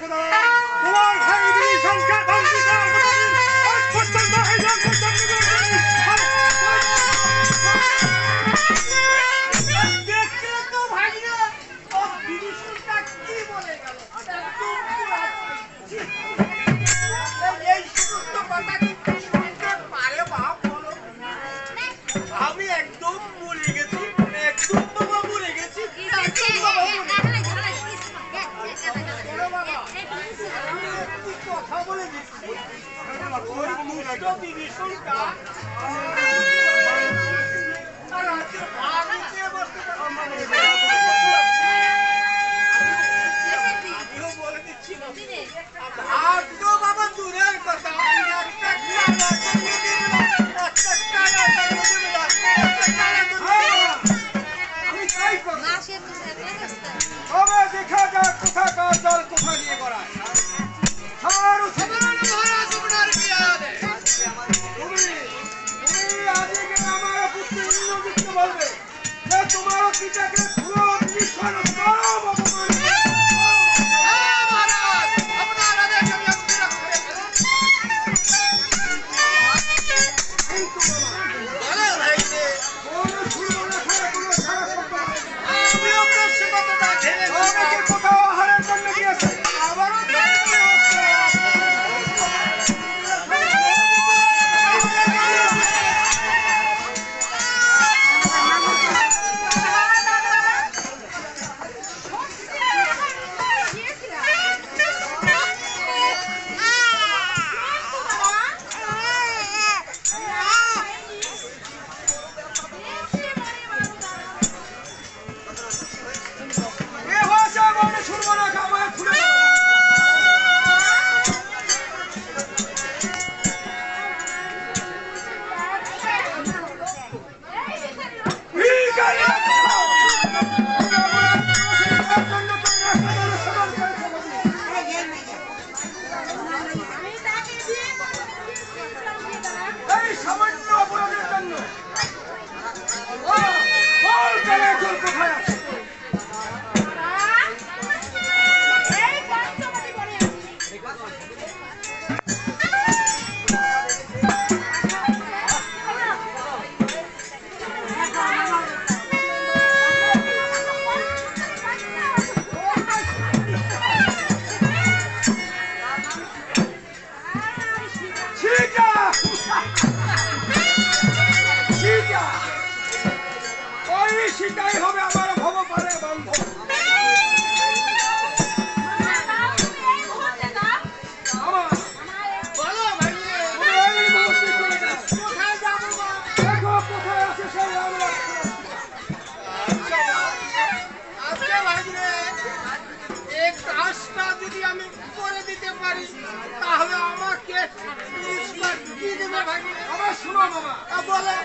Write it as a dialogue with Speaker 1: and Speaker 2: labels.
Speaker 1: তোমার ভাই সংখ্যা ধ্বংসিত পর্যন্ত এই দেখতে তো ভাইয়া ও বিভীষণটা কি বলে গেল এই সমস্ত কথা কিন্তু শুনতে পারে বাপ বলো আমি একদম ভুলে গেছি একদম বাবা ভুলে গেছি কথা বলে দিচ্ছি ওই দুষ্ট বিভীষণটা আর আজকে ভাবি চেয়ে বসতে আমিও বলে দিচ্ছি ভাগ্য বাবা দূরের কথা দেখা যাক কোথাকার জল কোথা দিয়ে গড়ায় আমার পুত্র ইন্দ্রজিৎকে বলবে যে তোমারও পিতাকে পুরো বিভীষণ কোথাও আহারের জন্য গিয়েছে আবারও সেটাই হবে আমার ভবপালের বান্ধব যদি আমি করে দিতে পারি তাহলে আমাকে কি দেবে ভাই আমার শুনো বাবা বলে